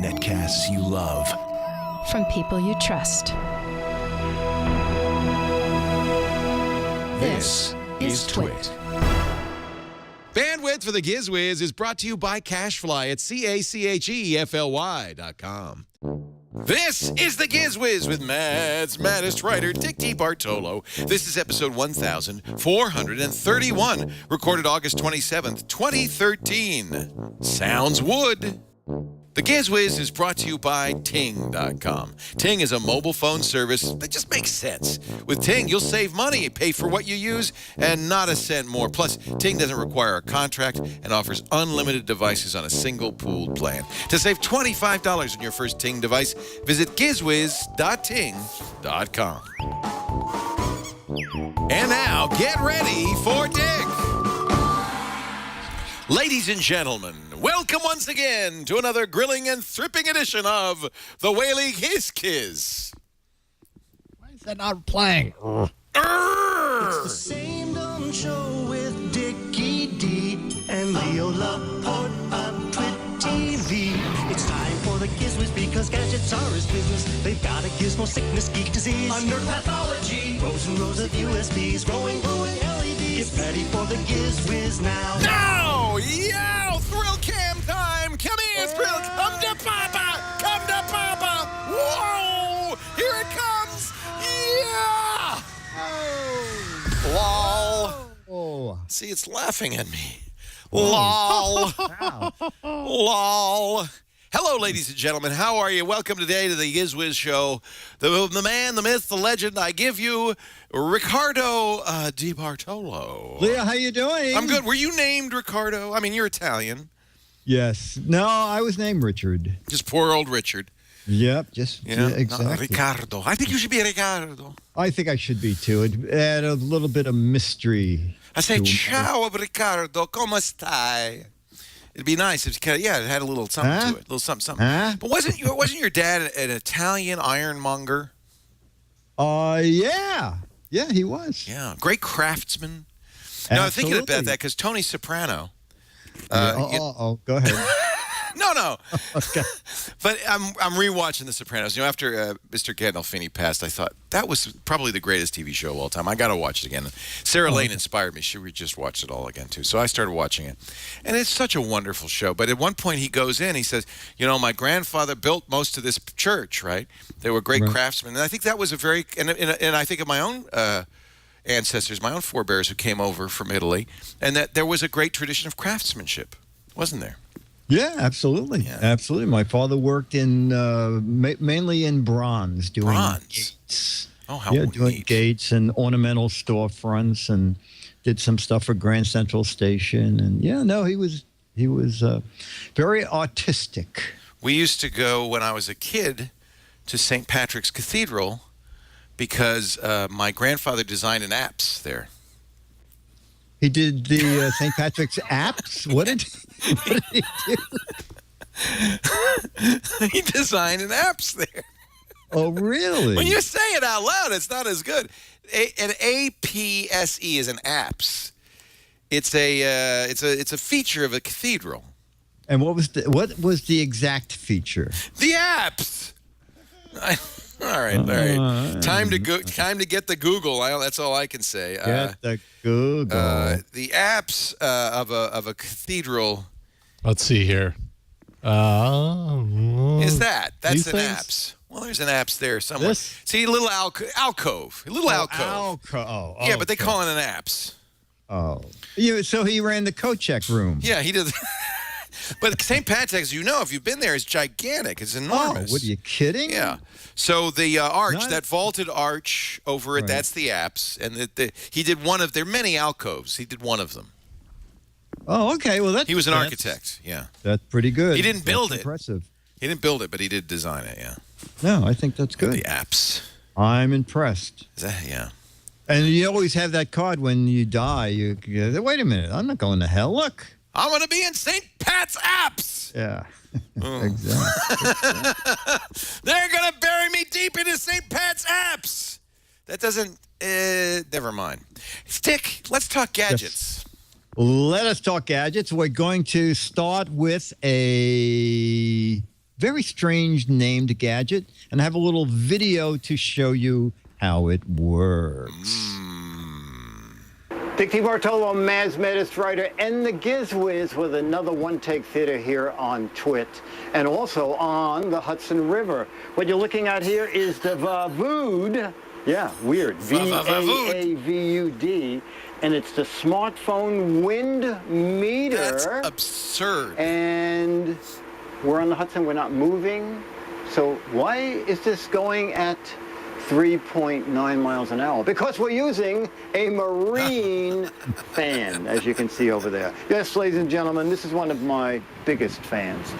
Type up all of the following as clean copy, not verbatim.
Netcasts you love. From people you trust. This is Twit. Bandwidth for the Giz Wiz is brought to you by CashFly at CACHEFLY.com. This is the Giz Wiz with Matt's maddest writer, Dick D. Bartolo. This is episode 1431, recorded August 27th, 2013. Sounds wood. The Giz Wiz is brought to you by Ting.com. Ting is a mobile phone service that just makes sense. With Ting, you'll save money, pay for what you use, and not a cent more. Plus, Ting doesn't require a contract and offers unlimited devices on a single pooled plan. To save $25 on your first Ting device, visit gizwiz.ting.com. And now, get ready for Dick. Ladies and gentlemen, welcome once again to another grilling and thripping edition of the Whaley Kiz. Why is that not playing? It's the same dumb show with Dickie D and Leo Laporte on Twit TV. It's time for the Giz Wiz because gadgets are his business. They've got a gizmo sickness, geek disease, under pathology, rows and rows of USBs, glowing LEDs. Get ready for the Giz Wiz now. Now, yo, thrill cam time. Come here, thrill. Come to Papa. Come to Papa. Whoa, here it comes. Yeah. Lol. Oh. See, it's laughing at me. Lol. Lol. Hello, ladies and gentlemen. How are you? Welcome today to the Giz Wiz Show. The man, the myth, the legend. I give you Ricardo Di Bartolo. Leah, how you doing? I'm good. Were you named Ricardo? I mean, you're Italian. Yes. No, I was named Richard. Just poor old Richard. Yep, just Yeah, exactly. Ricardo. I think you should be Ricardo. I think I should be too. It add a little bit of mystery. I say, to- ciao, Ricardo. Come stai? It'd be nice if it had a little something to it, a little something. Huh? But wasn't your dad an Italian ironmonger? Yeah, he was. Yeah, great craftsman. No, I'm thinking about Absolutely. that because Tony Soprano. Go ahead. No. Okay. But I'm rewatching The Sopranos. You know, after Mr. Gandolfini passed, I thought that was probably the greatest TV show of all time. I got to watch it again. Sarah Lane inspired me. She just watched it all again, too. So I started watching it. And it's such a wonderful show. But at one point he goes in, he says, you know, my grandfather built most of this church, right? They were great craftsmen. And I think that was a very, and I think of my own ancestors, my own forebears who came over from Italy, and that there was a great tradition of craftsmanship, wasn't there? Yeah, absolutely. Yeah. Absolutely. My father worked in mainly in bronze, doing Bronze? gates. Oh, how doing neat. gates and ornamental storefronts, and did some stuff for Grand Central Station. And he was very artistic. We used to go when I was a kid to St. Patrick's Cathedral because my grandfather designed an apse there. He did the St. Patrick's apps. What did he do? He designed an apse there. Oh, really? When you say it out loud, it's not as good. An APSE is an apse. It's a feature of a cathedral. And what was the exact feature? The apse. All right. Time to get the Google. That's all I can say. Get the Google. The apse of a cathedral. Let's see here. Is that's These an things? apse. Well, there's an apse there somewhere. This? See, a little alcove. Yeah, but they okay. call it an apse. Oh. So he ran the coat check room. Yeah, he did. But St. Patrick's, you know, if you've been there, is gigantic. It's enormous. Oh, what are you kidding? Yeah. So the arch, Not- that vaulted arch over it, Right. that's the apse. And he did one of, there are many alcoves. He did one of them. Oh, okay. Well, He was an architect, yeah. That's pretty good. He didn't build That's it. Impressive. He didn't build it, but he did design it, yeah. No, I think that's good. The apse. I'm impressed. Is that, yeah. And you always have that card when you die. You wait a minute. I'm not going to hell. Look. I'm going to be in St. Pat's apse. Yeah. Oh. Exactly. They're going to bury me deep into St. Pat's apse. That doesn't, never mind. Stick, let's talk gadgets. Let us talk gadgets. We're going to start with a very strange named gadget and have a little video to show you how it works. Dick Bartolo, Maz Metis writer, and the Giz Wiz with another one-take theater here on Twit and also on the Hudson River. What you're looking at here is the Vavood. Yeah, weird. V-A-A-V-U-D. And it's the smartphone wind meter. That's absurd. And we're on the Hudson. We're not moving. So why is this going at 3.9 miles an hour? Because we're using a marine fan, as you can see over there. Yes, ladies and gentlemen, this is one of my biggest fans.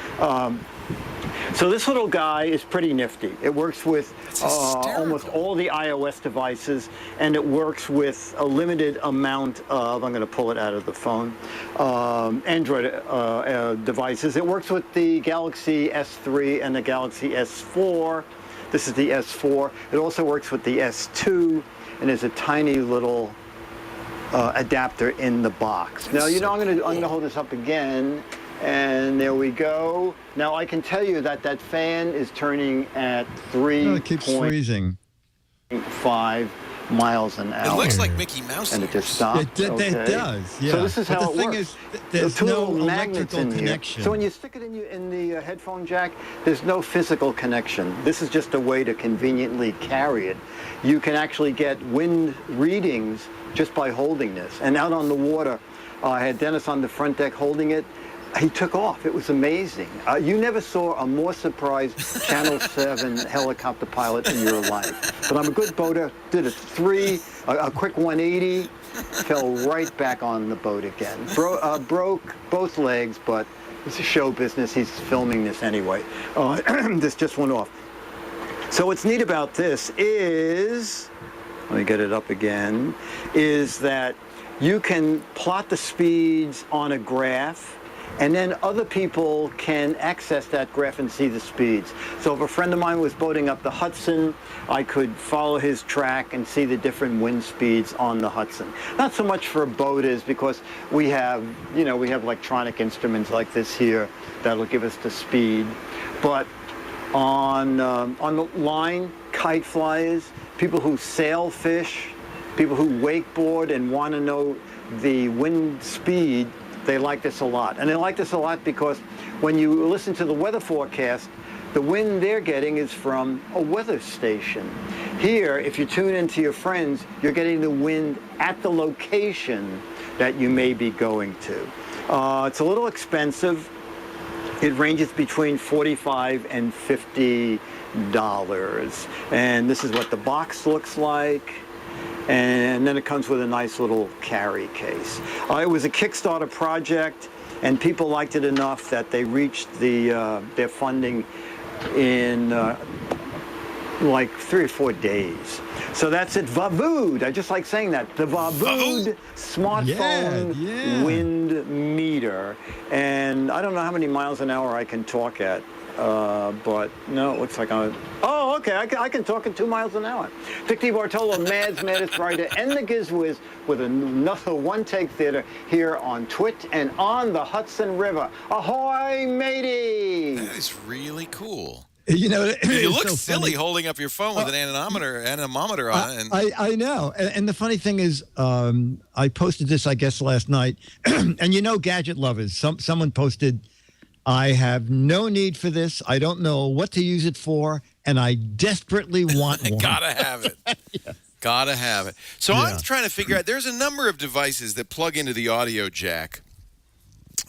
So this little guy is pretty nifty. It works with almost all the iOS devices, and it works with a limited amount of, I'm going to pull it out of the phone, Android devices. It works with the Galaxy S3 and the Galaxy S4. This is the S4. It also works with the S2, and there's a tiny little adapter in the box. Now, you know, I'm going to hold this up again, and there we go. Now, I can tell you that that fan is turning at 3.5 miles an hour. It looks like Mickey Mouse. And it just stopped. It does, yeah. So this is how it the thing works. is, there's two no little magnets electrical in connection. Here. So when you stick it in the headphone jack, there's no physical connection. This is just a way to conveniently carry it. You can actually get wind readings just by holding this. And out on the water, I had Dennis on the front deck holding it. He took off. It was amazing. You never saw a more surprised Channel 7 helicopter pilot in your life. But I'm a good boater. Did a quick 180, fell right back on the boat again. Broke both legs, but it's a show business. He's filming this anyway. This just went off. So what's neat about this is, let me get it up again, is that you can plot the speeds on a graph, and then other people can access that graph and see the speeds. So if a friend of mine was boating up the Hudson, I could follow his track and see the different wind speeds on the Hudson. Not so much for boaters, because we have, we have electronic instruments like this here that'll give us the speed. But on the line, kite flyers, people who sail fish, people who wakeboard and want to know the wind speed, they like this a lot. And they like this a lot because when you listen to the weather forecast, the wind they're getting is from a weather station. Here, if you tune into your friends, you're getting the wind at the location that you may be going to. It's a little expensive. It ranges between $45 and $50. And this is what the box looks like. And then it comes with a nice little carry case. It was a Kickstarter project, and people liked it enough that they reached their funding in like 3 or 4 days. So that's it, Vavood. I just like saying that. The Vavood smartphone wind meter. And I don't know how many miles an hour I can talk at. But no, it looks like oh, okay, I can talk at 2 miles an hour. Dick Bartolo, Mads Metis writer, and the Giz Wiz with another one-take theater here on Twit and on the Hudson River. Ahoy, matey! That is really cool. You look so silly funny. holding up your phone with an anemometer on it. I know. And the funny thing is, I posted this, I guess, last night. And gadget lovers, someone posted, I have no need for this. I don't know what to use it for, and I desperately want one. Gotta have it. Yes. Gotta have it. So I'm trying to figure out, there's a number of devices that plug into the audio jack.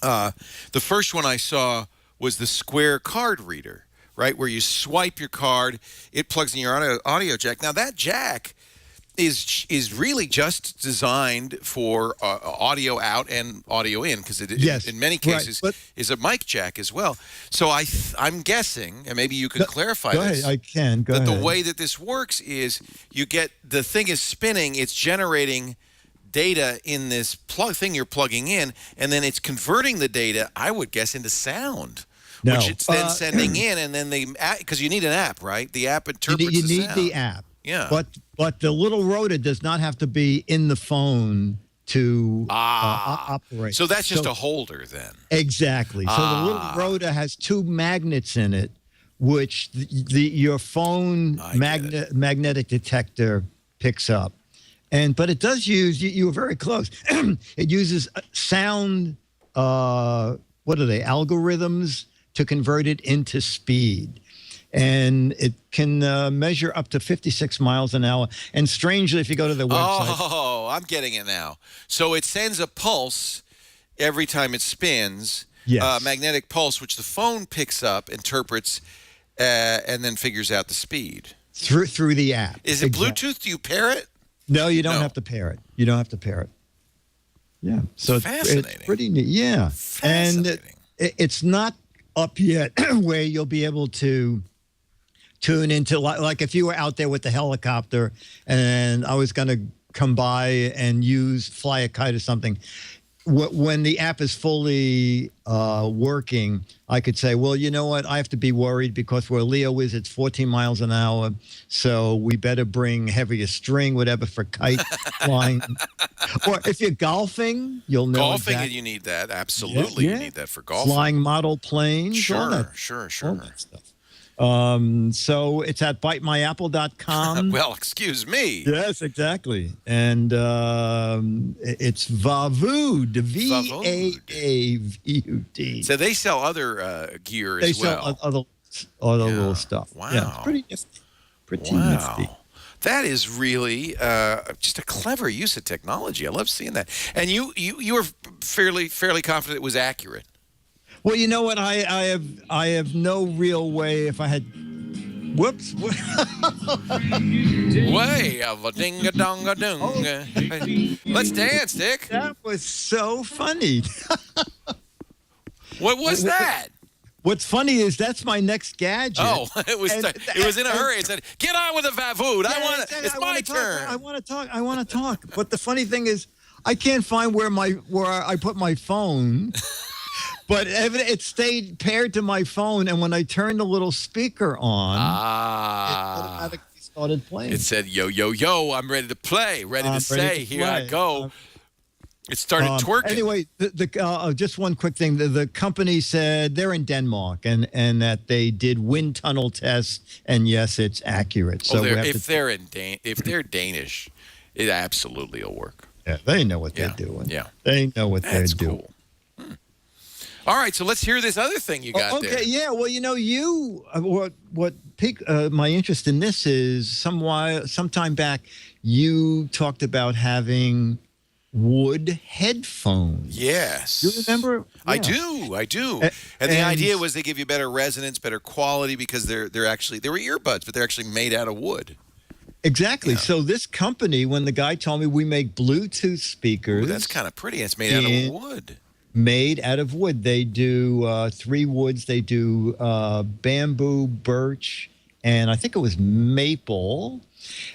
The first one I saw was the Square card reader, right, where you swipe your card, it plugs in your audio jack. Now, that jack is really just designed for audio out and audio in, because it in many cases is a mic jack as well. So I'm guessing, and maybe you could clarify this. Go ahead, I can. Go ahead. The way that this works is the thing is spinning, it's generating data in this thing you're plugging in, and then it's converting the data, I would guess, into sound. No. Which it's then sending in, and then because you need an app, right? The app interprets you the need sound. the app. Yeah. But the little rotor does not have to be in the phone to operate. So that's just a holder then. Exactly. So the little rotor has two magnets in it, which your phone magnetic detector picks up. But it does use, you were very close. It uses sound, what are they, algorithms to convert it into speed. And it can measure up to 56 miles an hour. And strangely, if you go to the website. Oh, I'm getting it now. So it sends a pulse every time it spins. Yes. Magnetic pulse, which the phone picks up, interprets, and then figures out the speed. Through the app. Is it Bluetooth? Do you pair it? No, you don't have to pair it. You don't have to pair it. Yeah. So fascinating. It's pretty neat. Yeah. Fascinating. And it's not up yet where you'll be able to tune into, like if you were out there with the helicopter and I was going to come by and fly a kite or something. When the app is fully working, I could say, well, you know what? I have to be worried because where Leo is, it's 14 miles an hour. So we better bring heavier string, whatever, for kite flying. Or if you're golfing, you'll know. Golfing, exactly. You need that. Absolutely. Yeah. You need that for golfing. Flying model planes. Sure. All that stuff. So it's at bitemyapple.com. Well, excuse me. Yes, exactly. And it's Vavood, V-A-A-V-U-D. So they sell other gear as well. They sell other little stuff. Wow. Yeah, it's pretty nifty. Pretty nifty. That is really just a clever use of technology. I love seeing that. And you were fairly confident it was accurate. Well, you know what? I have no real way. If I had, whoops. Way of a ding a dong a dung. Let's dance, Dick. That was so funny. What was that? What's funny is that's my next gadget. Oh, it was in a hurry. It said, "Get on with the Vavood. It's my turn. I want to talk. But the funny thing is, I can't find where I put my phone. But it stayed paired to my phone, and when I turned the little speaker on, it automatically started playing. It said, "Yo, yo, yo! I'm ready to play. Ready to say, here I go." It started twerking. Anyway, just one quick thing: the company said they're in Denmark, and that they did wind tunnel tests, and yes, it's accurate. So if they're Danish, it absolutely will work. Yeah, they know what they're doing. Yeah, they know what they're doing. Cool. All right, so let's hear this other thing you got there. Okay, yeah. Well, you know, what piqued my interest in this is sometime back you talked about having wood headphones. Yes. You remember? Yeah. I do. And the idea was they give you better resonance, better quality because they were earbuds, but they're actually made out of wood. Exactly. Yeah. So this company, when the guy told me we make Bluetooth speakers. Ooh, that's kind of pretty. It's made out of wood. Made out of wood. They do 3 woods. They do bamboo, birch, and I think it was maple.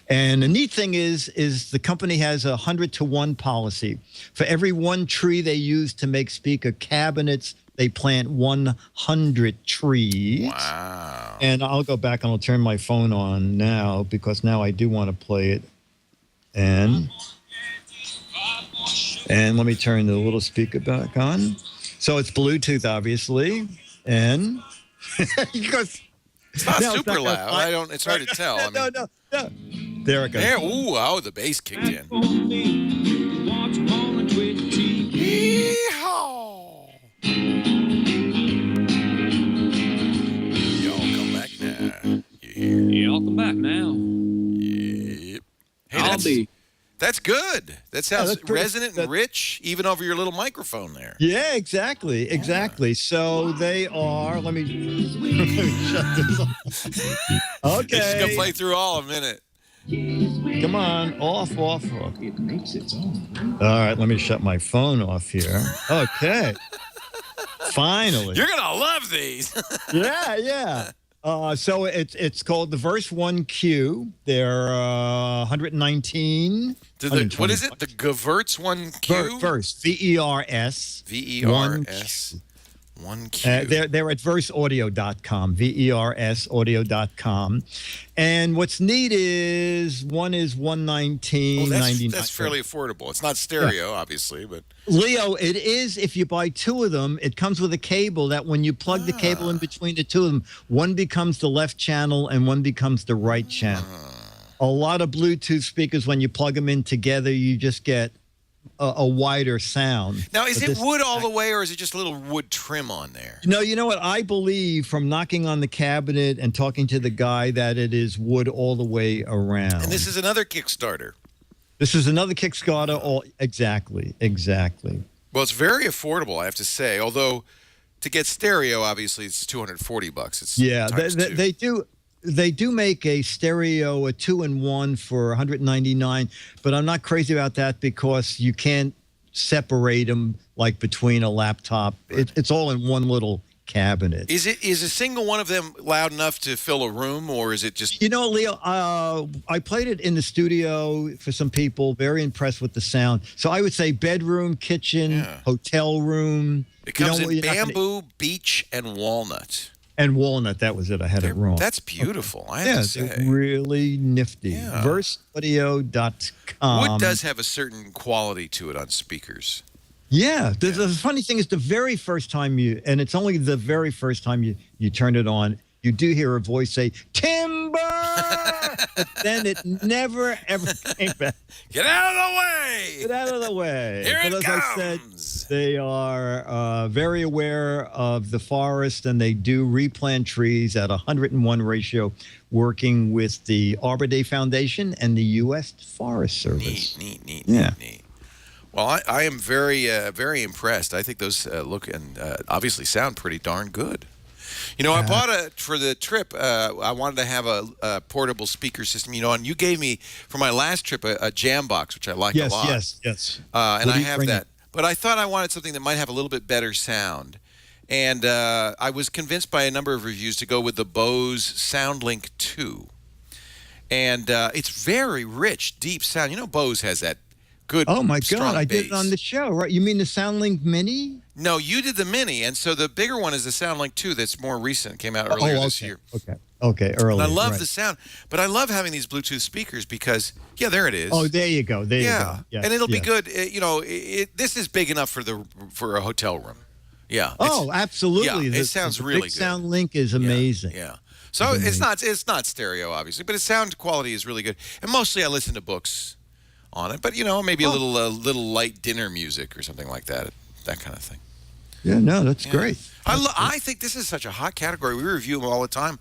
And the neat thing is the company has a 100-to-1 policy. For every one tree they use to make speaker cabinets, they plant 100 trees. Wow. And I'll go back and I'll turn my phone on now because now I do want to play it. And let me turn the little speaker back on. So it's Bluetooth, obviously. And because it's not super loud. It's hard to tell. No. There it goes. Ooh, the bass kicked in. Yeehaw! Y'all come back now. Y'all come back now. Yep. Hey, that's good. That sounds resonant and rich, even over your little microphone there. Yeah, exactly. So they are. Let me shut this off. Okay. It's gonna play through all in a minute. Come on, off. It makes its own. All right, let me shut my phone off here. Okay. Finally. You're gonna love these. Yeah. So it's called the Verse 1Q. They're 119. What is it? The Gewurz 1Q? Verse. VERS. VERS. 1Q. They're at verseaudio.com, VERS audio.com. And what's neat is one is $119.99. That's fairly affordable. It's not stereo, obviously, but Leo, it is if you buy two of them. It comes with a cable that when you plug the cable in between the two of them, one becomes the left channel and one becomes the right channel. A lot of Bluetooth speakers, when you plug them in together, you just get a wider sound. Now, is it wood all the way, or is it just a little wood trim on there? No, you know what? I believe from knocking on the cabinet and talking to the guy that it is wood all the way around. And this is another Kickstarter. This is another Kickstarter. Exactly. Well, it's very affordable, I have to say. Although to get stereo, obviously, it's $240. It's times two. They do make a stereo, a 2-in-1 for $199, but I'm not crazy about that because you can't separate them like between a laptop. It's all in one little cabinet. Is a single one of them loud enough to fill a room, or is it just? You know, Leo, I played it in the studio for some people. Very impressed with the sound. So I would say bedroom, kitchen, hotel room. It comes in bamboo, beech, and walnut. And walnut, that was it. I had it wrong. That's beautiful, I have to say. They're really nifty. Yeah. Verseaudio.com. Wood does have a certain quality to it on speakers. Yeah. The funny thing is the very first time and it's only the very first time you turn it on, you do hear a voice say, "Timber!" But then it never, ever came back. Get out of the way! Get out of the way. Here it as comes! I said, they are very aware of the forest, and they do replant trees at 101 ratio, working with the Arbor Day Foundation and the U.S. Forest Service. Neat. Well, I am very, very impressed. I think those look and obviously sound pretty darn good. You know, I bought for the trip, I wanted to have a portable speaker system, you know, and you gave me, for my last trip, a jam box, which I like a lot. Yes. And I have that. But I thought I wanted something that might have a little bit better sound. And I was convinced by a number of reviews to go with the Bose SoundLink 2. And it's very rich, deep sound. You know, Bose has that good, oh my strong God, I bass. did it on the show, right? You mean the SoundLink Mini? No, you did the Mini, and so the bigger one is the SoundLink 2 that's more recent, came out earlier this year. Okay, earlier. And I love the sound, but I love having these Bluetooth speakers because, there it is. Oh, there you go. There you go. Yeah, and it'll be good. You know, this is big enough for a hotel room. Yeah. Oh, absolutely. Yeah, it sounds really good. SoundLink is amazing. Yeah. So it's not stereo, obviously, but its sound quality is really good. And mostly I listen to books on it, but maybe a little light dinner music or something like that kind of thing. Yeah, no, that's great. I think this is such a hot category. We review them all the time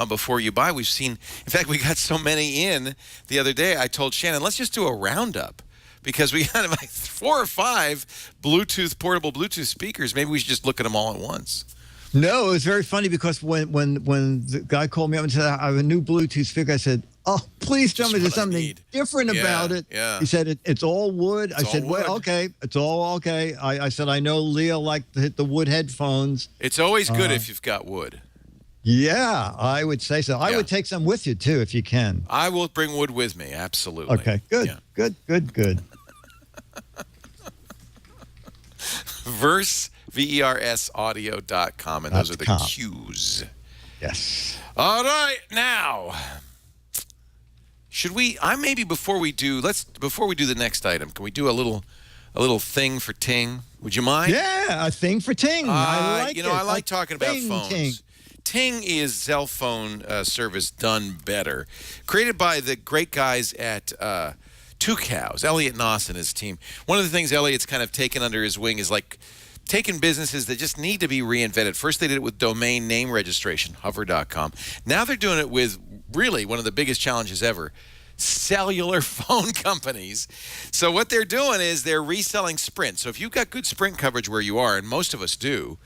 Before You Buy. We've seen, in fact, we got so many in the other day. I told Shannon, let's just do a roundup because we had like 4 or 5 portable Bluetooth speakers. Maybe we should just look at them all at once. No, it was very funny because when the guy called me up and said, I have a new Bluetooth speaker, I said, oh, please tell me there's something different about it. Yeah. He said, it's all wood. I said, well, okay, it's all okay. I said, I know Leo liked to hit the wood headphones. It's always good if you've got wood. Yeah, I would say so. I would take some with you, too, if you can. I will bring wood with me, absolutely. Okay, good, good. VERSaudio.com, and those are the Q's. Yes. All right, now, should we? Before we do the next item, can we do a little thing for Ting? Would you mind? Yeah, a thing for Ting. I like it. I like talking about phones. Ting. Ting is cell phone service done better, created by the great guys at Two Cows, Elliot Noss and his team. One of the things Elliot's kind of taken under his wing is like taking businesses that just need to be reinvented. First, they did it with domain name registration, hover.com. Now they're doing it with really one of the biggest challenges ever, cellular phone companies. So what they're doing is they're reselling Sprint. So if you've got good Sprint coverage where you are, and most of us do,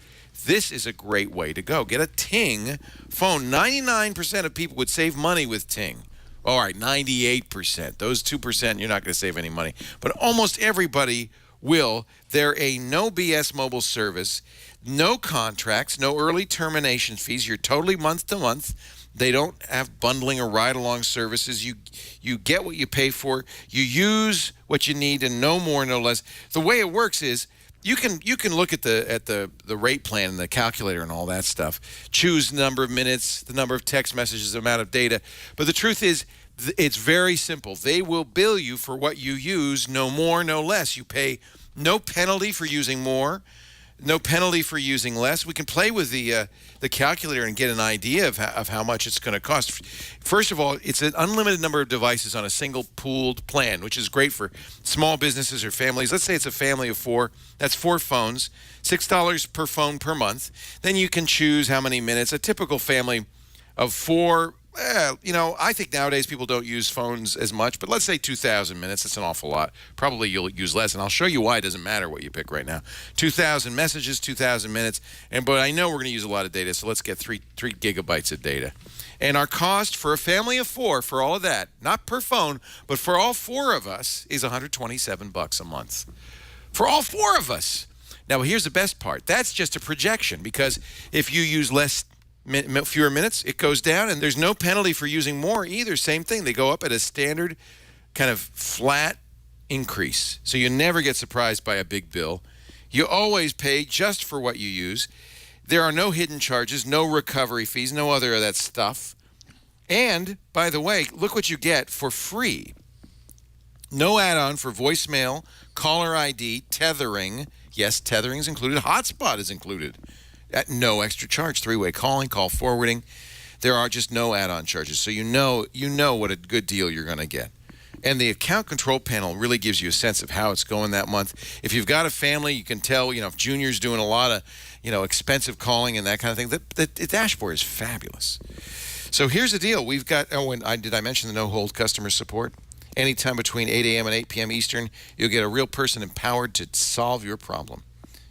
this is a great way to go. Get a Ting phone. 99% of people would save money with Ting. All right, 98%. Those 2%, you're not going to save any money. But almost everybody will. They're a no BS mobile service, no contracts, no early termination fees. You're totally month to month. They don't have bundling or ride-along services. You get what you pay for. You use what you need and no more, no less. The way it works is You can look at the rate plan and the calculator and all that stuff. Choose the number of minutes, the number of text messages, the amount of data. But the truth is, it's very simple. They will bill you for what you use, no more, no less. You pay no penalty for using more, no penalty for using less. We can play with the calculator and get an idea of how much it's going to cost. First of all, it's an unlimited number of devices on a single pooled plan, which is great for small businesses or families. Let's say it's a family of 4. That's 4 phones, $6 per phone per month. Then you can choose how many minutes. A typical family of 4, I think nowadays people don't use phones as much, but let's say 2,000 minutes. That's an awful lot. Probably you'll use less, and I'll show you why it doesn't matter what you pick right now. 2,000 messages, 2,000 minutes, but I know we're going to use a lot of data, so let's get 3 gigabytes of data. And our cost for a family of 4 for all of that, not per phone, but for all 4 of us, is $127 a month. For all 4 of us. Now, here's the best part. That's just a projection, because if you use fewer minutes, it goes down, and there's no penalty for using more either. Same thing. They go up at a standard kind of flat increase. So you never get surprised by a big bill. You always pay just for what you use. There are no hidden charges, no recovery fees, no other of that stuff. And, by the way, look what you get for free. No add-on for voicemail, caller ID, tethering. Yes, tethering is included. Hotspot is included. At no extra charge. 3-way calling, call forwarding. There are just no add-on charges. So you know what a good deal you're going to get. And the account control panel really gives you a sense of how it's going that month. If you've got a family, you can tell, if Junior's doing a lot of, expensive calling and that kind of thing. The dashboard is fabulous. So here's the deal. We've got, did I mention the no-hold customer support? Anytime between 8 a.m. and 8 p.m. Eastern, you'll get a real person empowered to solve your problem.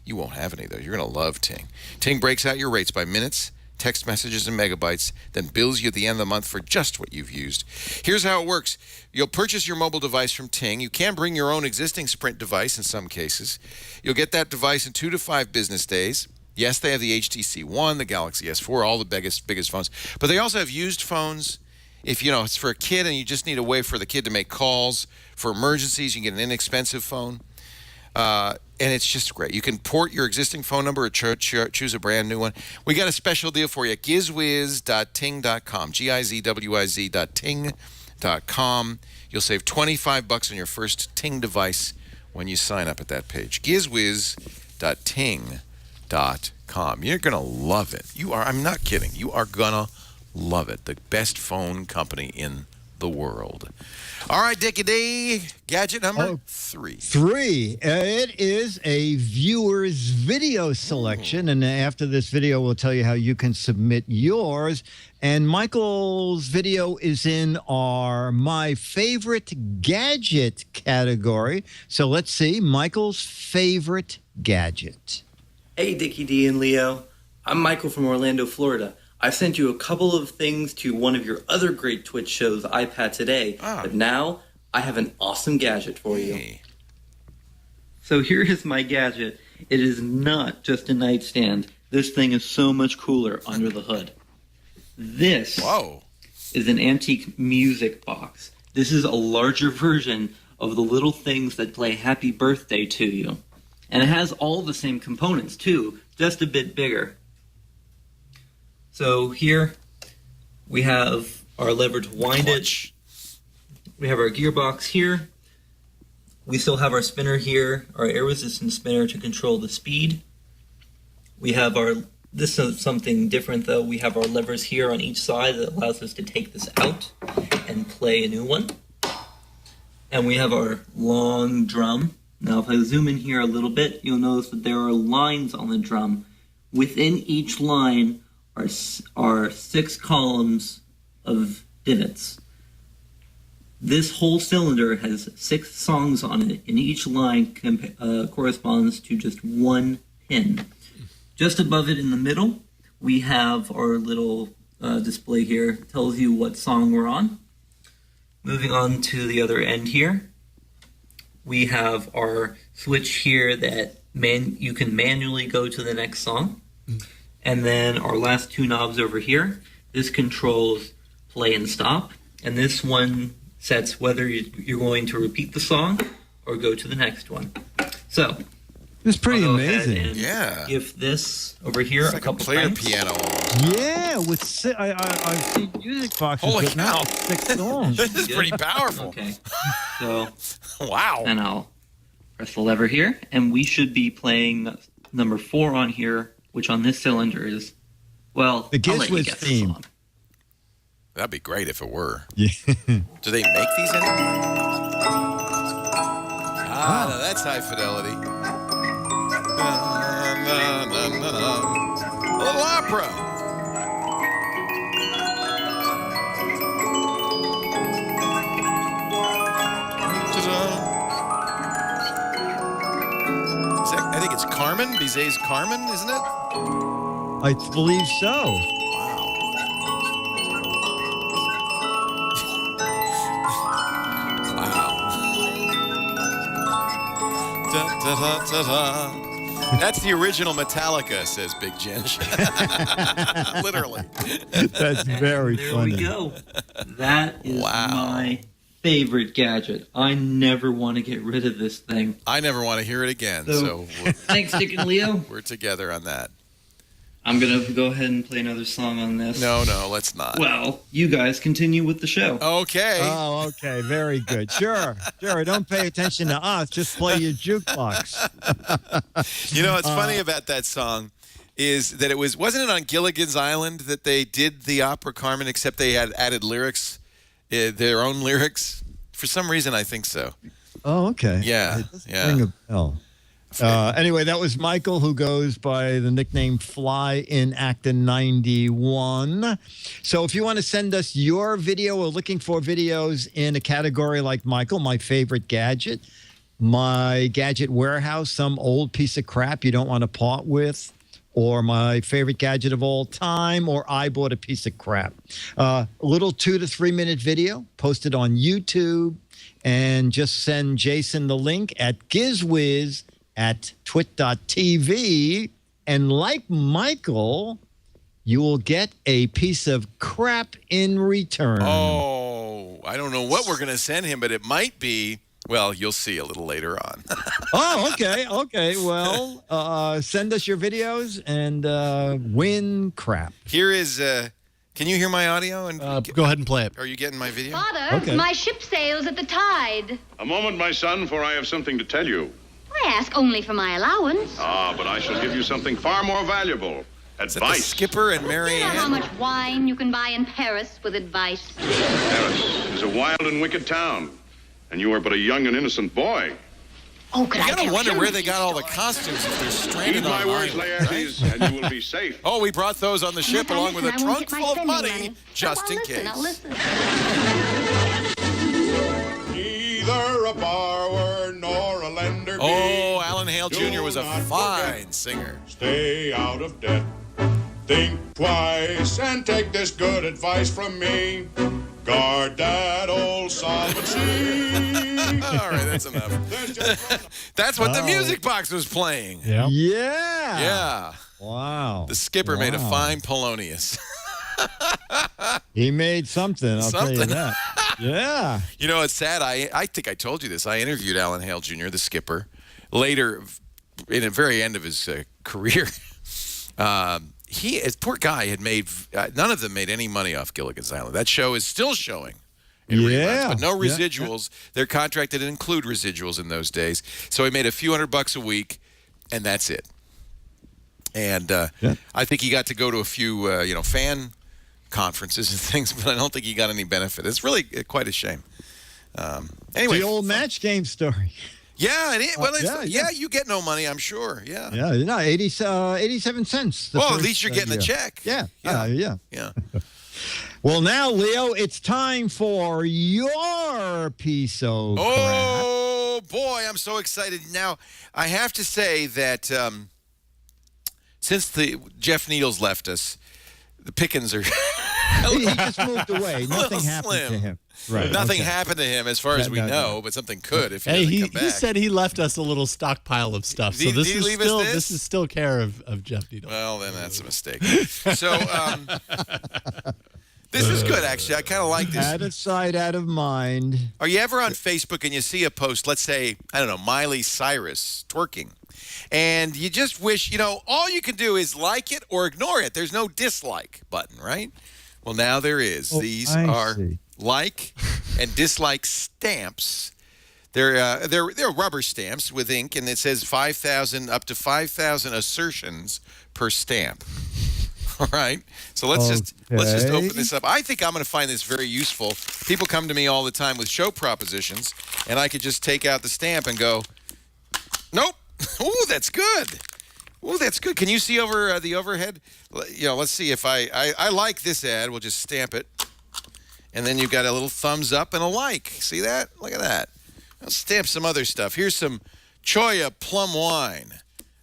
You won't have any, though. You're going to love Ting. Ting breaks out your rates by minutes, text messages, and megabytes, then bills you at the end of the month for just what you've used. Here's how it works. You'll purchase your mobile device from Ting. You can bring your own existing Sprint device in some cases. You'll get that device in 2 to 5 business days. Yes, they have the HTC One, the Galaxy S4, all the biggest phones. But they also have used phones. If, it's for a kid and you just need a way for the kid to make calls for emergencies, you can get an inexpensive phone. And it's just great. You can port your existing phone number or choose a brand new one. We got a special deal for you. GizWiz.ting.com. GIZWIZ.ting.com. You'll save $25 on your first Ting device when you sign up at that page. GizWiz.ting.com. You're going to love it. I'm not kidding. You are going to love it. The best phone company in the world. All right, Dickie D, gadget number 3. 3. It is a viewer's video selection, and after this video, we'll tell you how you can submit yours. And Michael's video is in our My Favorite Gadget category. So let's see, Michael's favorite gadget. Hey, Dickie D and Leo. I'm Michael from Orlando, Florida. I've sent you a couple of things to one of your other great Twitch shows, iPad Today, but now I have an awesome gadget for you. So here is my gadget. It is not just a nightstand. This thing is so much cooler under the hood. This is an antique music box. This is a larger version of the little things that play Happy Birthday to you. And it has all the same components, too, just a bit bigger. So here we have our lever to wind it. We have our gearbox here. We still have our spinner here, our air resistant spinner to control the speed. We have this is something different though. We have our levers here on each side that allows us to take this out and play a new one. And we have our long drum. Now if I zoom in here a little bit, you'll notice that there are lines on the drum. Within each line are 6 columns of divots. This whole cylinder has 6 songs on it, and each line corresponds to just 1 pin. Just above it in the middle, we have our little display here. It tells you what song we're on. Moving on to the other end here, we have our switch here that you can manually go to the next song. And then our last 2 knobs over here. This controls play and stop. And this one sets whether you're going to repeat the song or go to the next one. So, It's pretty I'll go ahead amazing. and Yeah. give this over here It's a like a couple player times. piano. Yeah, with I've seen music boxes, Holy but not cow. 6 songs. This is Good? pretty powerful. Okay. So, Wow. and I'll press the lever here, and we should be playing number 4 on here, which on this cylinder is, well, The Giz I'll let you Wiz guess the theme. song. That'd be great if it were. Yeah. Do they make these anymore? Ah, now that's high fidelity. A little opera. I think it's Carmen, Bizet's Carmen, isn't it? I believe so. That's the original Metallica, says Big Ginge. Literally. That's very There funny. we go. That is Wow. my favorite gadget. I never want to get rid of this thing. I never want to hear it again, So- so we're, Thanks, Dick and Leo. we're together on that. I'm going to go ahead and play another song on this. No, let's not. Well, you guys continue with the show. Okay. Oh, okay. Very good. Sure. Don't pay attention to us. Just play your jukebox. You know what's funny about that song is that wasn't it on Gilligan's Island that they did the opera Carmen, except they had added lyrics, their own lyrics? For some reason, I think so. Oh, okay. Yeah, It doesn't yeah. ring a bell. Anyway, that was Michael, who goes by the nickname Fly in Acton 91. So if you want to send us your video or looking for videos in a category like Michael, my favorite gadget, my gadget warehouse, some old piece of crap you don't want to part with, or my favorite gadget of all time, or I bought a piece of crap. A little 2 to 3 minute video posted on YouTube, and just send Jason the link at Giz Wiz at twit.tv, and like Michael, you will get a piece of crap in return. Oh, I don't know what we're going to send him, but it might be, well, you'll see a little later on. Oh, okay. Well, send us your videos and win crap. Here is, can you hear my audio? And Go ahead and play it. Are you getting my video? Father, Okay. my ship sails at the tide. A moment, my son, for I have something to tell you. I ask only for my allowance. Ah, but I shall give you something far more valuable. Is that the Advice. Skipper and You know how Marianne? much wine you can buy in Paris with advice? Paris is a wild and wicked town, and you are but a young and innocent boy. Oh, could You I gotta tell wonder you where they a got all the story? costumes if they're Heed stranded my on words, an island, right? Laertes, and you will be safe. Oh, we brought those on the ship Now, along with a listen, I won't trunk get my full of spending money, money. just Now, in listen, case. now listen. Neither a borrower nor a lender be. Oh, Alan Hale Jr. was a Do not fine forget. singer. Stay out of debt. Think twice and take this good advice from me. Guard that old solvency. All right, that's enough. There's just That's what the music box was playing. Yeah. Yeah. Yeah. Wow. The skipper made a Wow. fine Polonius. He made something, I'll tell you Something. that. Yeah. You know, it's sad. I think I told you this. I interviewed Alan Hale Jr., the skipper, later in the very end of his career. His poor guy had made none of them made any money off Gilligan's Island. That show is still showing in reruns, Yeah. but no Yeah. residuals. They're contracted to include residuals in those days. So he made a few $100 a week, and that's it. And Yeah. I think he got to go to a few fan conferences and things, but I don't think he got any benefit. It's really quite a shame. Anyway, The old match game story. yeah, yeah. yeah, you get no money, I'm sure. Yeah. Yeah, 87 cents. Well, at least you're getting a year. check. Yeah. Yeah. Yeah. Yeah. Well, now, Leo, it's time for your piece of crap. Oh boy, I'm so excited. Now, I have to say that since Jeff Needles left us, the pickings are He just moved away. Nothing happened slim. to him. Right. nothing okay. happened to him as far as No, we no, know, no. but something could if he Hey, doesn't come back. he said he left us a little stockpile of stuff. So Did this he is leave us still this? is still care of Jeff Needle. Well, then that's a mistake. So this is good, actually. I kind of like this. Out of sight, out of mind. Are you ever on Facebook and you see a post, let's say, I don't know, Miley Cyrus twerking, And you just wish, all you can do is like it or ignore it. There's no dislike button, right? Well, now there is. These are like and dislike stamps. They're rubber stamps with ink, and it says 5,000 up to 5,000 assertions per stamp. All right. So let's just open this up. I think I'm going to find this very useful. People come to me all the time with show propositions, and I could just take out the stamp and go, nope. Ooh, that's good. Ooh, that's good. Can you see over the overhead? Let's see if I like this ad. We'll just stamp it. And then you've got a little thumbs up and a like. See that? Look at that. I'll stamp some other stuff. Here's some Choya plum wine.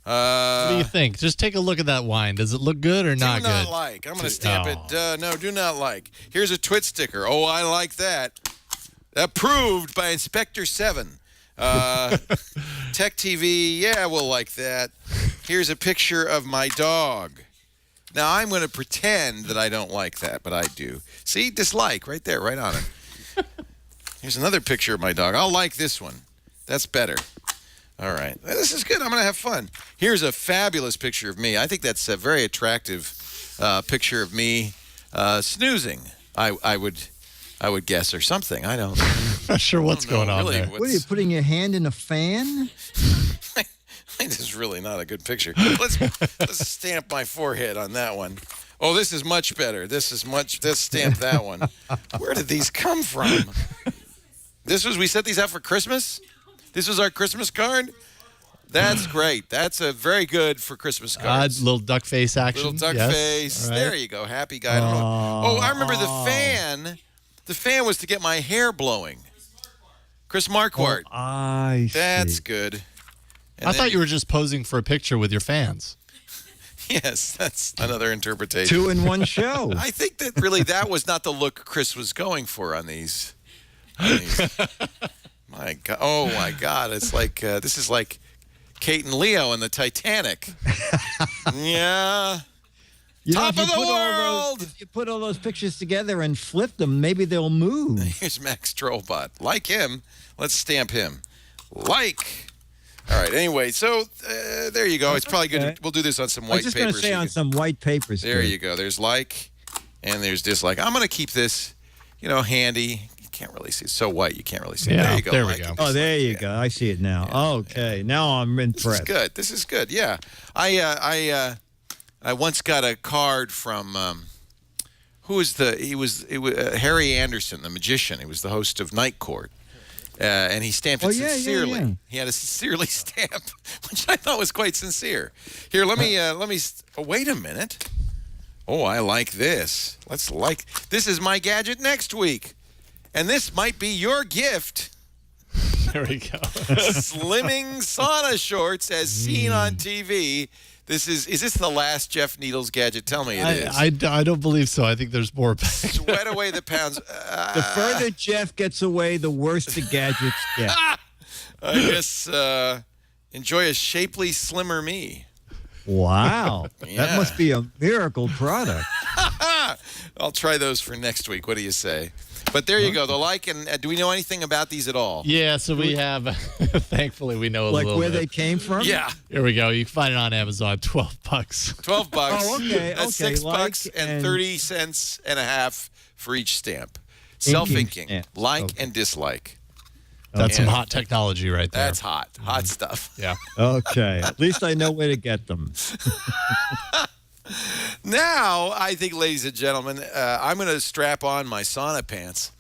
What do you think? Just take a look at that wine. Does it look good or not good? Do not like. I'm going to stamp it. No, do not like. Here's a twit sticker. Oh, I like that. Approved by Inspector 7. Tech TV, yeah, we'll like that. Here's a picture of my dog. Now, I'm going to pretend that I don't like that, but I do. See? Dislike right there, right on it. Here's another picture of my dog. I'll like this one. That's better. All right. This is good. I'm going to have fun. Here's a fabulous picture of me. I think that's a very attractive picture of me snoozing, I would guess, or something. I don't know. Not sure what's going on really, there. What are you putting your hand in a fan? This is really not a good picture. Let's stamp my forehead on that one. Oh, this is much better. Let's stamp that one. Where did these come from? We set these out for Christmas? This was our Christmas card? That's great. That's a very good for Christmas cards. Little duck face action. Little duck face. Right. There you go. Happy guy. I remember the fan. The fan was to get my hair blowing. Chris Marquardt. Oh, I see. That's good. I thought you were just posing for a picture with your fans. Yes, that's another interpretation. 2-in-1 show. I think that really that was not the look Chris was going for on these. My God. Oh, my God. It's like, this is like Kate and Leo in the Titanic. Yeah. Top of the world! If you put all those pictures together and flip them, maybe they'll move. Here's Max Trollbot. Like him. Let's stamp him. Like. All right. Anyway, so there you go. It's probably good. We'll do this on some white papers. I was just going to say on some white papers. There you go. There's like and there's dislike. I'm going to keep this, handy. You can't really see. It's so white, you can't really see. Yeah, There you go. there we go. Oh, there you go. I see it now. Yeah. Okay. Now I'm impressed. This is good. Yeah. I once got a card from it was Harry Anderson, the magician. He was the host of Night Court. And he stamped it sincerely. Yeah. He had a sincerely stamp, which I thought was quite sincere. Here, let me. Oh, wait a minute. Oh, I like this. This is my gadget next week, and this might be your gift. There we go. Slimming sauna shorts, as seen on TV. Is this the last Jeff Needles gadget? Tell me it is. I don't believe so. I think there's more. Sweat away the pounds. The further Jeff gets away, the worse the gadgets get. I guess enjoy a shapely, slimmer me. Wow. Yeah. That must be a miracle product. I'll try those for next week. What do you say? But there you go. The like, and do we know anything about these at all? Yeah, so we have, thankfully, we know a little bit. Like where they came from? Yeah. Here we go. You can find it on Amazon, $12. $12. Oh, okay. That's okay. $6 and 30 cents and a half for each stamp. Self-inking. stamps. Like and dislike. That's some hot technology right there. That's hot. Hot stuff. Yeah. Okay. At least I know where to get them. Now, I think, ladies and gentlemen, I'm going to strap on my sauna pants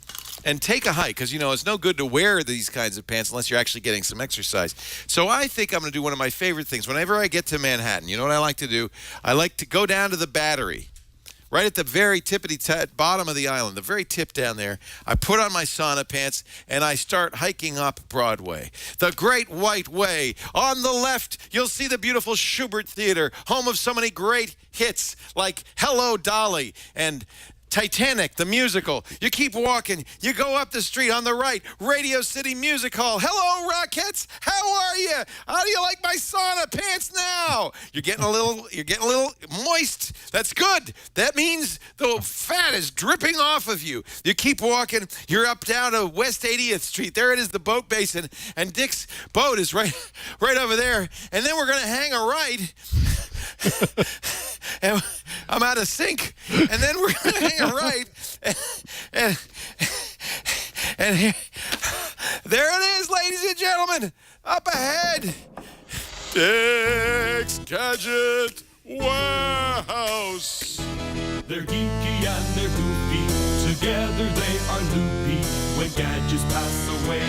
and take a hike because, it's no good to wear these kinds of pants unless you're actually getting some exercise. So I think I'm going to do one of my favorite things. Whenever I get to Manhattan, you know what I like to do? I like to go down to the Battery. Right at the very bottom of the island, the very tip down there, I put on my sauna pants and I start hiking up Broadway. The Great White Way. On the left, you'll see the beautiful Schubert Theater, home of so many great hits like Hello, Dolly and Titanic, the musical. You keep walking. You go up the street on the right. Radio City Music Hall. Hello, Rockettes. How are you? How do you like my sauna pants now? You're getting a little moist. That's good. That means the fat is dripping off of you. You keep walking. You're up down to West 80th Street. There it is, the boat basin, and Dick's boat is right over there. And then we're gonna hang a right. And I'm out of sync. And then we're going to hang a right. And here, there it is, ladies and gentlemen. Up ahead. Dick's Gadget Warehouse. They're geeky and they're goofy. Together they are loopy. When gadgets pass away,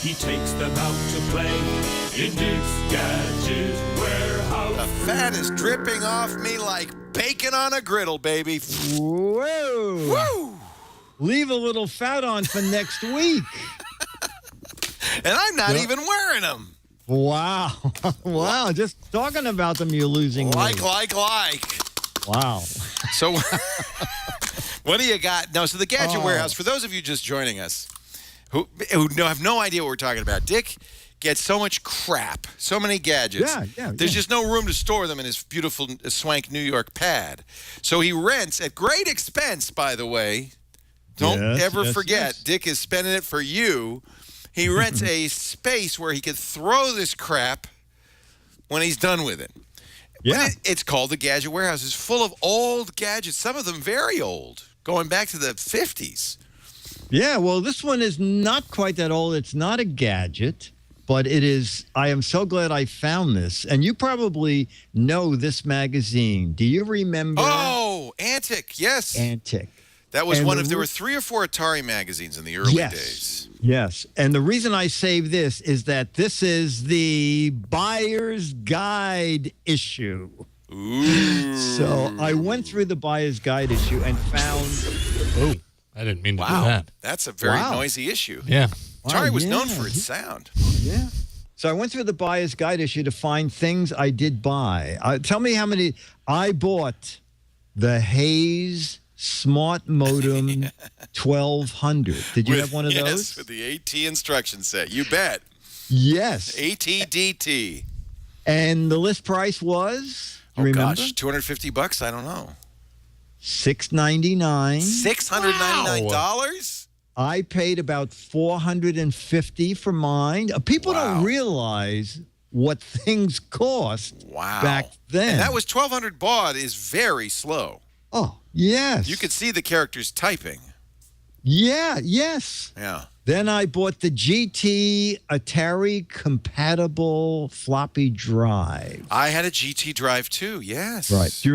he takes them out to play in Dick's Gadget Warehouse. The fat is dripping off me like bacon on a griddle, baby. Whoa. Woo! Leave a little fat on for next week. And I'm not even wearing them. Wow. Wow. Just talking about them, you're losing weight. Like. Wow. So, what do you got? No, so the Gadget Warehouse, for those of you just joining us who have no idea what we're talking about, Dick gets so much crap, so many gadgets. There's just no room to store them in his beautiful, swank New York pad. So he rents, at great expense, by the way. Don't ever forget, Dick is spending it for you. He rents a space where he can throw this crap when he's done with it. Yeah. It's called the Gadget Warehouse. It's full of old gadgets, some of them very old, going back to the 50s. Yeah, well, this one is not quite that old. It's not a gadget, but it is. I am so glad I found this. And you probably know this magazine. Do you remember? Oh, Antic, yes. Antic. That was there were 3 or 4 Atari magazines in the early days. Yes. And the reason I saved this is that this is the buyer's guide issue. Ooh. So I went through the buyer's guide issue and found. Oh, I didn't mean to do that. That's a very noisy issue. Yeah. Atari was known for its sound. Yeah. So I went through the buyer's guide issue to find things I did buy. Tell me how many. I bought the Hayes Smart Modem 1200. Did you have one of those? Yes, with the AT instruction set. You bet. Yes. ATDT. And the list price was? Gosh, $250? I don't know. $699. $699? I paid about $450 for mine. People don't realize what things cost back then. And that was 1200 baud is very slow. Oh, yes. You could see the characters typing. Yeah, yes. Yeah. Then I bought the GT Atari compatible floppy drive. I had a GT drive too, yes. Right. Do you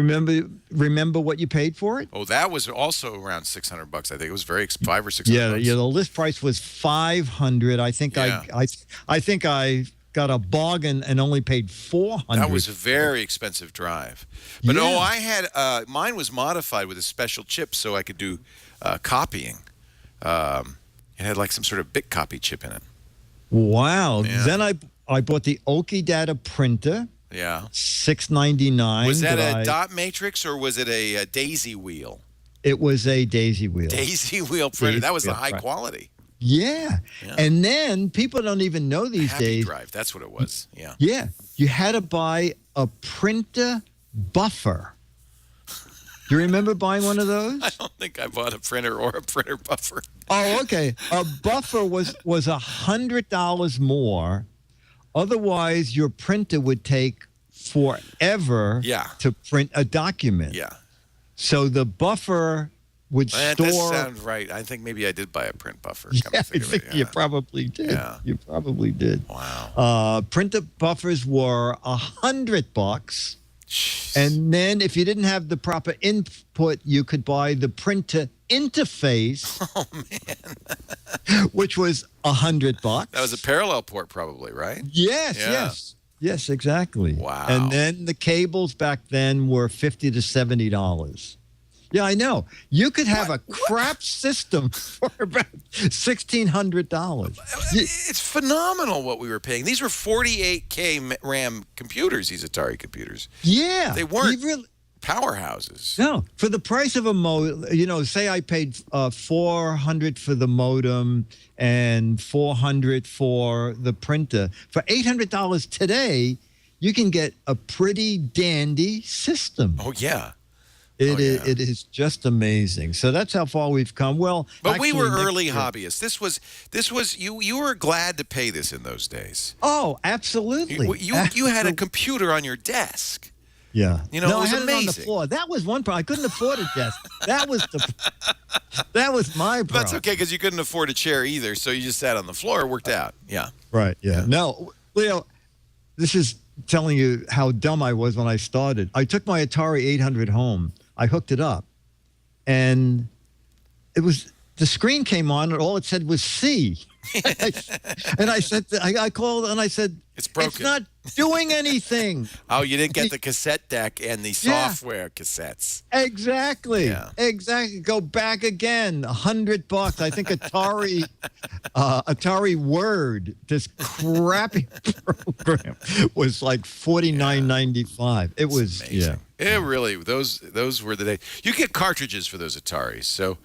remember what you paid for it? Oh, that was also around $600. I think it was very $500 or $600. Yeah, the list price was $500. I think I think I got a bargain and only paid $400. That was a very expensive drive. But I had mine was modified with a special chip so I could do copying. It had like some sort of bit copy chip in it. Wow. Yeah. Then I bought the Oki Data printer. Yeah. $699. Was that a dot matrix or was it a daisy wheel? It was a daisy wheel. Daisy wheel printer. That was the high quality. Yeah. And then people don't even know these days. Drive. That's what it was. Yeah. Yeah. You had to buy a printer buffer. Do you remember buying one of those? I don't think I bought a printer or a printer buffer. Oh, okay. A buffer was $100 more. Otherwise, your printer would take forever to print a document. Yeah. So the buffer would store. That sounds right. I think maybe I did buy a print buffer. Yeah, I think you probably did. Yeah. You probably did. Wow. Printer buffers were $100. Jeez. And then if you didn't have the proper input, you could buy the printer interface. Oh, man. Which was $100. That was a parallel port probably, right? Yes, yes, exactly. Wow. And then the cables back then were $50 to $70. Yeah, I know. You could have a crap system for about $1,600. It's phenomenal what we were paying. These were 48K RAM computers, these Atari computers. Yeah. They weren't powerhouses. No, for the price of a modem, say I paid $400 for the modem and $400 for the printer. For $800 today, you can get a pretty dandy system. Oh yeah. It is just amazing. So that's how far we've come. Well, but we were actually, early hobbyists. This was you were glad to pay this in those days. Oh, absolutely. You had a computer on your desk. Yeah. It no, was I had amazing. it on the floor. That was one problem. I couldn't afford a desk. That was my problem. That's okay because you couldn't afford a chair either, so you just sat on the floor. It worked out. Yeah. Right. Yeah. No, Leo, this is telling you how dumb I was when I started. I took my Atari 800 home. I hooked it up, and the screen came on, and all it said was C. And I said, I called and I said, it's broken. It's not doing anything. Oh, you didn't get the cassette deck and the software cassettes. Exactly. Yeah. Exactly. Go back again. $100. I think Atari Word, this crappy program, was like $49.95. It was amazing. It really those were the days. You get cartridges for those Ataris. So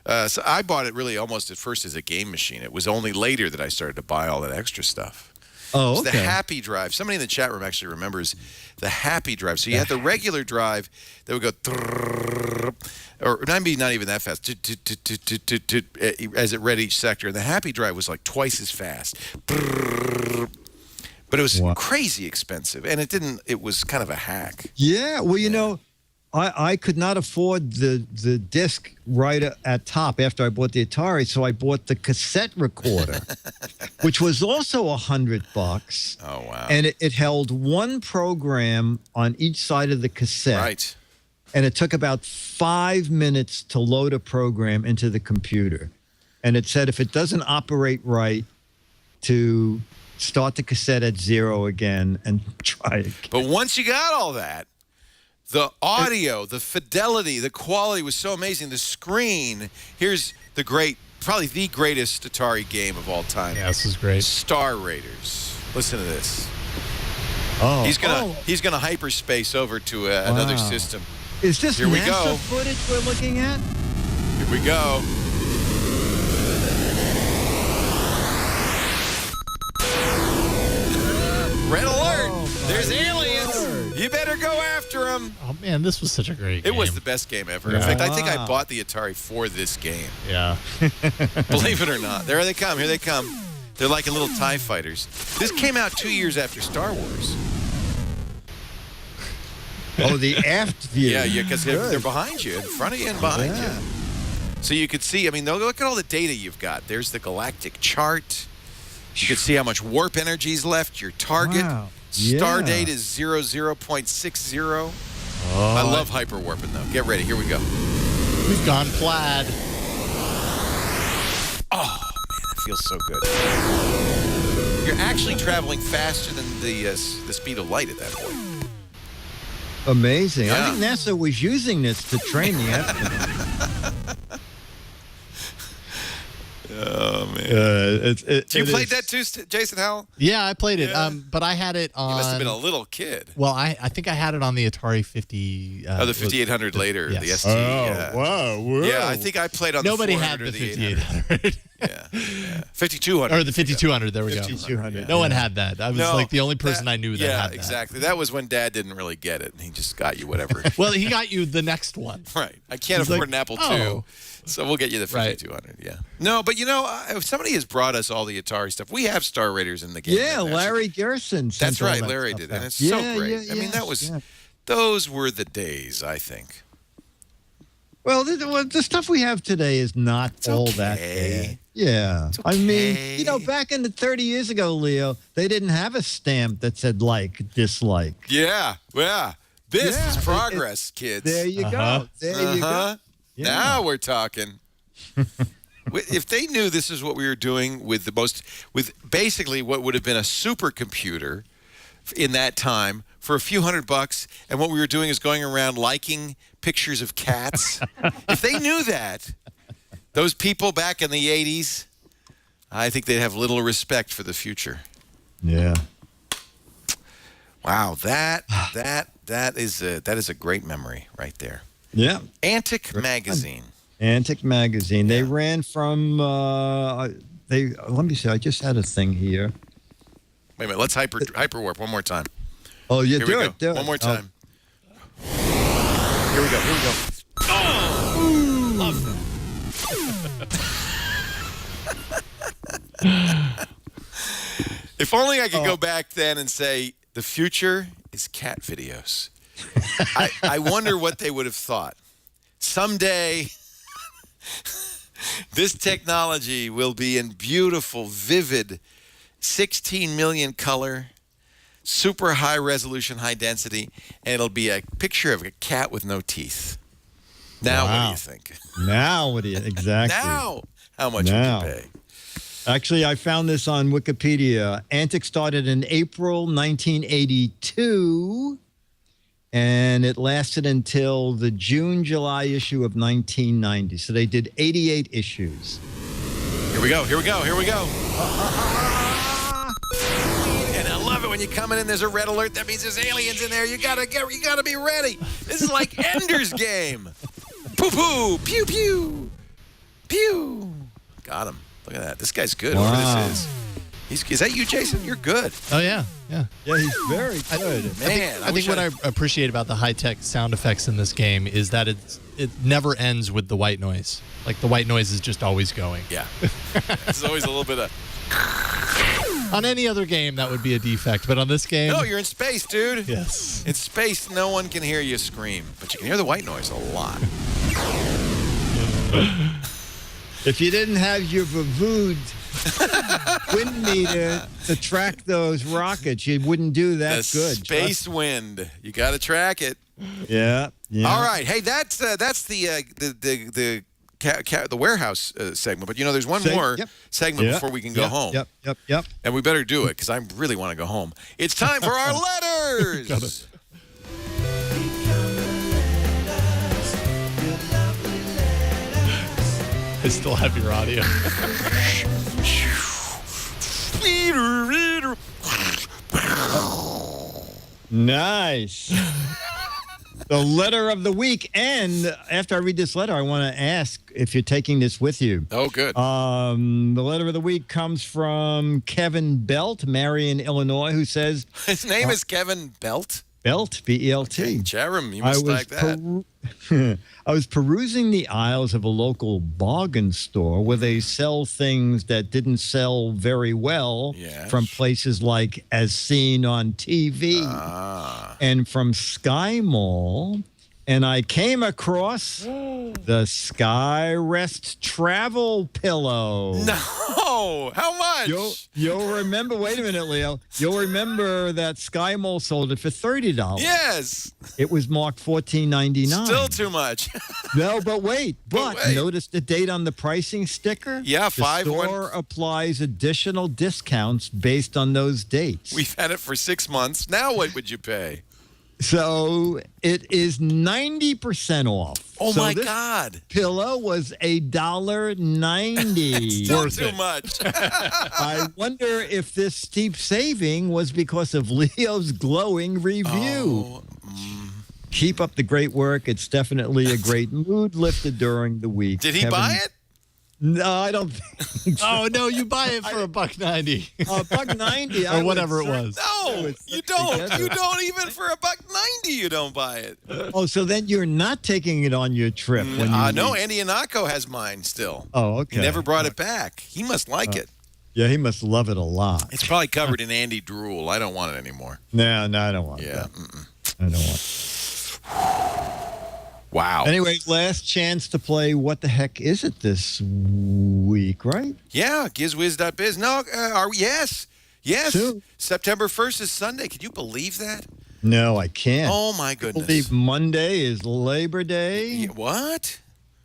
I bought it really almost at first as a game machine. It was only later that I started to buy all that extra stuff. Oh, okay. Okay. The Happy Drive. Somebody in the chat room actually remembers the Happy Drive. So you had the regular drive that would go, or maybe not even that fast, as it read each sector. And the Happy Drive was like twice as fast. But it was crazy expensive, and it was kind of a hack. Yeah, well, I could not afford the disc right at top after I bought the Atari, so I bought the cassette recorder, which was also $100. Oh wow! And it held one program on each side of the cassette. Right. And it took about 5 minutes to load a program into the computer, and it said if it doesn't operate right, to start the cassette at 0 again and try again. But once you got all that. The audio, the fidelity, the quality was so amazing. The screen, here's probably the greatest Atari game of all time. Yeah, this is great. Star Raiders. Listen to this. Oh, he's gonna hyperspace over to another system. Is this Here we NASA go. footage we're looking at? Here we go. Red alert! There's aliens. You better go after them. Oh man, this was such a great game. It was the best game ever. In fact, I think I bought the Atari for this game. Yeah. Believe it or not. There they come. Here they come. They're like little TIE fighters. This came out 2 years after Star Wars. Oh, the aft view. Yeah, because they're behind you, in front of you and behind you. So you could see, look at all the data you've got. There's the galactic chart. You can see how much warp energy is left, your target. Wow. Star date is 00.60. I love hyperwarping, though. Get ready. Here we go. We've gone plaid. Oh, man, that feels so good. You're actually traveling faster than the speed of light at that point. Amazing. Yeah. I think NASA was using this to train the astronauts. Oh, man. You played that too, Jason Howell? Yeah, I played it. But I had it on. You must have been a little kid. Well, I think I had it on the Atari 50. The 5800 later, yes. the ST. Yeah. Whoa. Yeah, I think I played on Nobody the 400 had or the the 5800. Yeah. 5200. Or the 5200. There we go. 5200. No one had that. I was like the only person I knew that had that. Yeah, exactly. That was when Dad didn't really get it, and he just got you whatever. Well, he got you the next one. Right. I can't afford an Apple II, so we'll get you the 5200. Yeah. No, but if somebody has brought us all the Atari stuff, we have Star Raiders in the game. Yeah, Larry Gerson. That's right, Larry stuff did, out. and it's so great. Yeah, I mean, those were the days, I think. Well, the stuff we have today is not all that bad. Yeah. It's I mean, okay. back in the 30 years ago, Leo, they didn't have a stamp that said like, dislike. Yeah. This is progress, kids. There you go. There you go. Yeah. Now we're talking. If they knew this is what we were doing with basically what would have been a supercomputer in that time for a few $100, and what we were doing is going around liking pictures of cats. If they knew that, those people back in the 80s, I think they'd have little respect for the future. Yeah. Wow, that is a great memory right there. Yeah. Antic Magazine. Antic Magazine. They ran from let me see. I just had a thing here. Wait a minute. Let's hyperwarp one more time. Oh, yeah, Here do we it. go. Do One it. more time. Here we go. Oh, love that. If only I could go back then and say the future is cat videos. I wonder what they would have thought. Someday, this technology will be in beautiful, vivid, 16 million color, super high resolution, high density, and it'll be a picture of a cat with no teeth. Now, what do you think? Now, what do you exactly? Now, how much would you pay? Actually, I found this on Wikipedia. Antic started in April 1982, and it lasted until the June-July issue of 1990. So they did 88 issues. Here we go. And I love it when you come in and there's a red alert. That means there's aliens in there. You gotta be ready. This is like Ender's Game. Poo poo, pew pew, pew. Got him. Look at that. This guy's good. Wow. Whoever this is that you, Jason? You're good. Oh, yeah. Yeah, he's very good. Man, I think what I appreciate about the high-tech sound effects in this game is that it never ends with the white noise. Like, the white noise is just always going. Yeah. There's always a little bit of... On any other game, that would be a defect, but on this game... No, you're in space, dude. Yes. In space, no one can hear you scream, but you can hear the white noise a lot. If you didn't have your Vavood wind meter to track those rockets, you wouldn't do that The good. space wind. You got to track it. Yeah. All right. Hey, that's the warehouse segment. But there's one more segment before we can go home. Yep. And we better do it because I really want to go home. It's time for our letters. I still have your audio. Nice. The letter of the week. And after I read this letter, I want to ask if you're taking this with you. Oh, good. The letter of the week comes from Kevin Belt, Marion, Illinois, who says... His name is Kevin Belt? Belt, B-E-L-T. Okay, Jerem, you must like that. I was perusing the aisles of a local bargain store where they sell things that didn't sell very well from places like As Seen on TV and from Sky Mall. And I came across the Sky Rest travel pillow. No! How much? You'll remember, wait a minute, Leo. You'll remember that Sky Mall sold it for $30. Yes. It was marked $14.99. Still too much. No, but wait. Notice the date on the pricing sticker? Yeah, The store applies additional discounts based on those dates. We've had it for 6 months. Now what would you pay? So it is 90% off. Oh, so my this God. Pillow was $1.90. Still too much. I wonder if this steep saving was because of Leo's glowing review. Keep up the great work. It's definitely a great mood lifter during the week. Did he buy it? No, I don't think so. Oh, no, you buy it for $1.90. $1.90. Or whatever it was. No, you don't. You don't even for $1.90. You don't buy it. Oh, so then you're not taking it on your trip when you no, Andy Anako has mine still. Oh, okay. He never brought it back. He must like it. Yeah, he must love it a lot. It's probably covered in Andy drool. I don't want it anymore. No, I don't want it. Yeah. I don't want it. Wow. Anyway, last chance to play What the Heck Is It this week, right? Yeah, gizwiz.biz. No, yes. Soon. September 1st is Sunday. Can you believe that? No, I can't. Oh, my goodness. I believe Monday is Labor Day. What?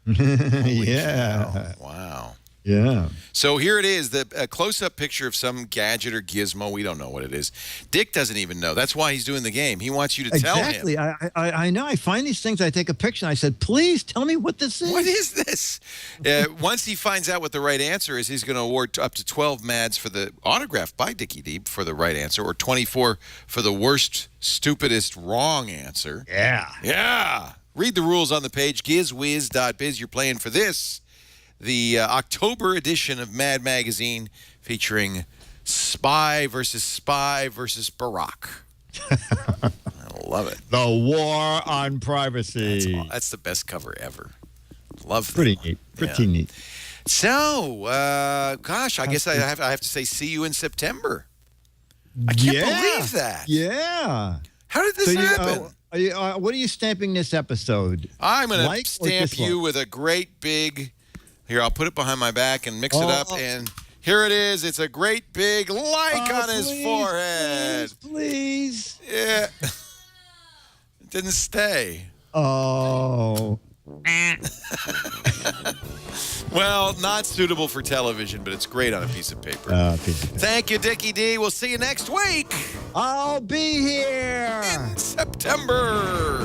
Yeah. Wow. Yeah. So here it is, a close-up picture of some gadget or gizmo. We don't know what it is. Dick doesn't even know. That's why he's doing the game. He wants you to tell him. Exactly. I know. I find these things. I take a picture. And I said, please tell me what this is. What is this? Once he finds out what the right answer is, he's going to award up to 12 Mads for the autograph by Dickie D for the right answer, or 24 for the worst, stupidest, wrong answer. Yeah. Yeah. Read the rules on the page, gizwiz.biz. You're playing for this. The October edition of Mad Magazine featuring Spy versus Barack. I love it. The War on Privacy. That's the best cover ever. Love that. Pretty neat. Pretty neat. So, gosh, I guess I have to say see you in September. I can't believe that. Yeah. How did this happen? What are you stamping this episode? I'm going to stamp you with a great big... Here, I'll put it behind my back and mix it up, and here it is. It's a great big like on his forehead. Please. Yeah. It didn't stay. Oh. Well, not suitable for television, but it's great on a piece of paper. Thank you, Dickie D. We'll see you next week. I'll be here in September.